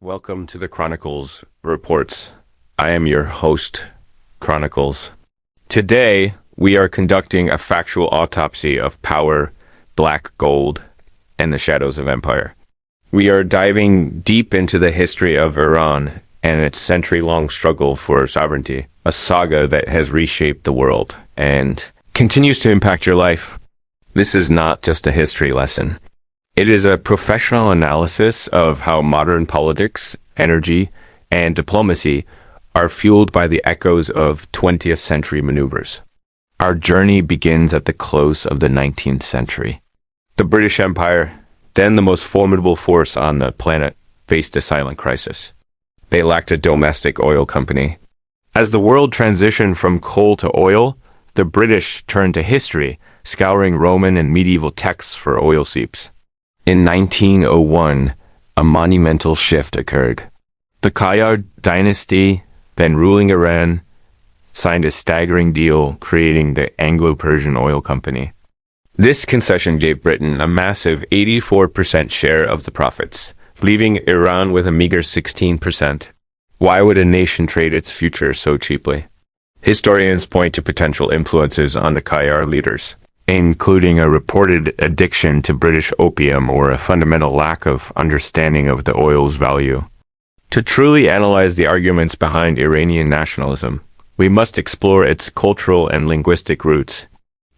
Welcome to the Chronicles Reports. I am your host, Chronicles. Today, we are conducting a factual autopsy of power, black gold, and the shadows of empire. We are diving deep into the history of Iran and its century-long struggle for sovereignty, a saga that has reshaped the world and continues to impact your life. This is not just a history lesson. It is a professional analysis of how modern politics, energy, and diplomacy are fueled by the echoes of 20th century maneuvers. Our journey begins at the close of the 19th century. The British Empire, then the most formidable force on the planet, faced a silent crisis. They lacked a domestic oil company. As the world transitioned from coal to oil, the British turned to history, scouring Roman and medieval texts for oil seeps. In 1901, a monumental shift occurred. The Qajar dynasty, then ruling Iran, signed a staggering deal creating the Anglo-Persian Oil Company. This concession gave Britain a massive 84% share of the profits, leaving Iran with a meager 16%. Why would a nation trade its future so cheaply? Historians point to potential influences on the Qajar leaders, including a reported addiction to British opium or a fundamental lack of understanding of the oil's value. To truly analyze the arguments behind Iranian nationalism, we must explore its cultural and linguistic roots.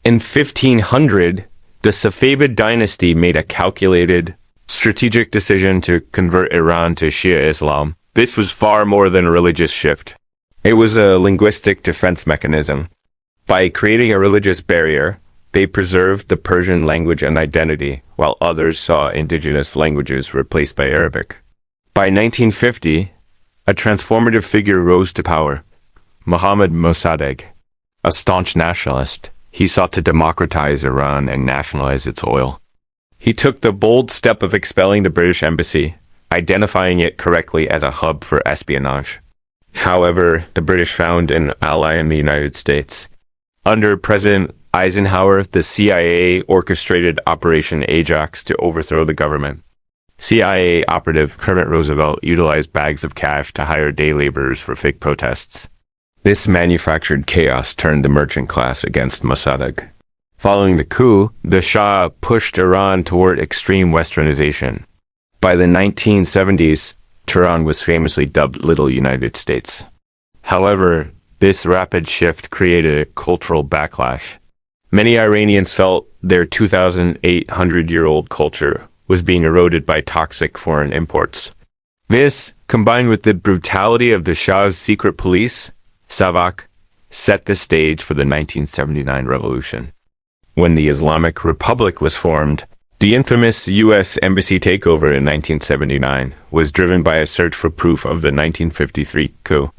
In 1500, the Safavid dynasty made a calculated, strategic decision to convert Iran to Shia Islam. This was far more than a religious shift. It was a linguistic defense mechanism. By creating a religious barrier, they preserved the Persian language and identity, while others saw indigenous languages replaced by Arabic. By 1950, a transformative figure rose to power, Mohammad Mossadegh. A staunch nationalist, he sought to democratize Iran and nationalize its oil. He took the bold step of expelling the British embassy, identifying it correctly as a hub for espionage. However, the British found an ally in the United States. Under President Eisenhower, the CIA orchestrated Operation Ajax to overthrow the government. CIA operative Kermit Roosevelt utilized bags of cash to hire day laborers for fake protests. This manufactured chaos turned the merchant class against Mossadegh. Following the coup, the Shah pushed Iran toward extreme westernization. By the 1970s, Tehran was famously dubbed Little United States. However, this rapid shift created a cultural backlash. Many Iranians felt their 2,800-year-old culture was being eroded by toxic foreign imports. This, combined with the brutality of the Shah's secret police, Savak, set the stage for the 1979 revolution. When the Islamic Republic was formed, the infamous U.S. embassy takeover in 1979 was driven by a search for proof of the 1953 coup.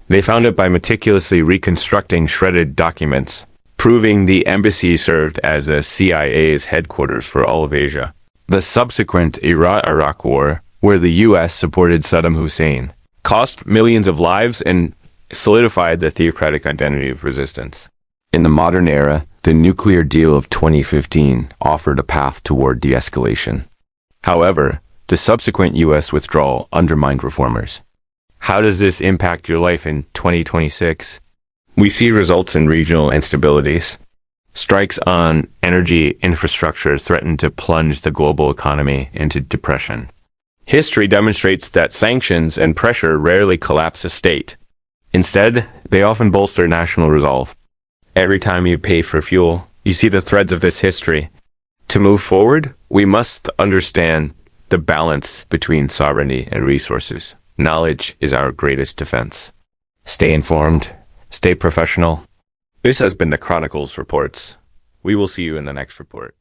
They found it by meticulously reconstructing shredded documents, proving the embassy served as the CIA's headquarters for all of Asia. The subsequent Iraq War, where the U.S. supported Saddam Hussein, cost millions of lives and solidified the theocratic identity of resistance. In the modern era, the nuclear deal of 2015 offered a path toward de-escalation. However, the subsequent U.S. withdrawal undermined reformers. How does this impact your life in 2026? We see results in regional instabilities. Strikes on energy infrastructure threaten to plunge the global economy into depression. History demonstrates that sanctions and pressure rarely collapse a state. Instead, they often bolster national resolve. Every time you pay for fuel, you see the threads of this history. To move forward, we must understand the balance between sovereignty and resources. Knowledge is our greatest defense. Stay informed. Stay professional. This has been the Chronicles Reports. We will see you in the next report.